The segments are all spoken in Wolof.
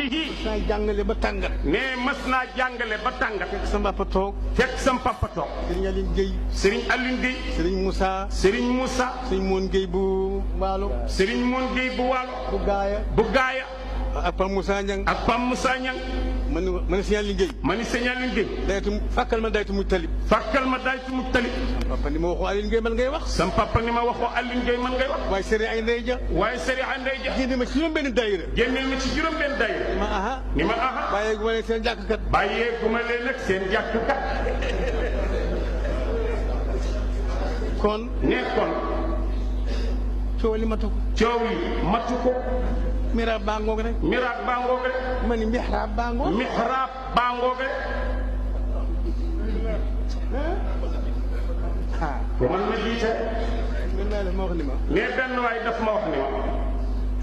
xalqihi. mas naa jàngale ba tàngat. ne mas naa jàngale ba tàngat. fekk sa papa toog. fekk sam papa toog. Serigne Aline Gueye. Serigne Aline Gueye. Serigne Moussa. Serigne Moussa. Serigne Moon Gueye bu Waalo. Serigne Moon Gueye bu Waalo. bu Gaaya. bu Gaaya. ak Pam Moussa Niang. ak Pam Moussa Niang. ma ne Serigne Aline Gueye. ma ni Serigne Aline Gueye. daytu fàkkal ma daytu mu talib. fàkkal ma daytu mu talib. papa ni ma waxoo Aline Gueye man ngay wax. sam papa ni ma waxoo Aline Gueye man ngay wax. waaye Serigne ay ndey ja. waaye Serigne ay ndey ja. génne ma ci juróom-benn daayira. génneel ma ci juróom-benn daayira. ma aha. ni ma aha. bàyyee gu ma leen seen jàkkkat. bàyyee gu ma leen nag seen jàkkkat. kon. ne kon. coow li matu ko. coow li matu ko. miraab baa ngoog rek. miraab baa ngoog rek. ma ni mihraab baa ngoog. mihraab baa ngoog rek. ah. man ma jiite. mën naa def ma wax ni ma. ne benn waay daf ma wax ni ma.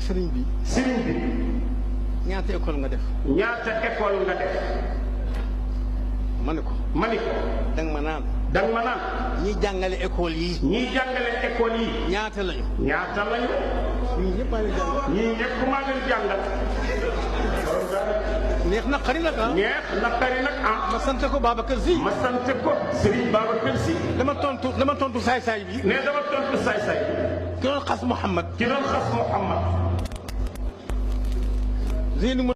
sëriñ bi. sëriñ bi. ñaata école nga def. ñaata école nga def. ma ne ko. ma ni ko. danga ma naan. danga ma naan. ñiy jàngale école yi. ñiy jàngale école yi. ñaata lañu. ñaata lañu. ñun ñëpp maa leen jàngal. ñii ñëpp maa leen jàngal. neex na xari nag ah. neex naqari nag ah. ma sant ko Babacar Sy. ma sant ko Serigne Babacar Sy. dama tontu saay-saay bi. ne dama tontu saay-saay bi. ki doon xas Mouhamad. ki doon xas Mouhamad.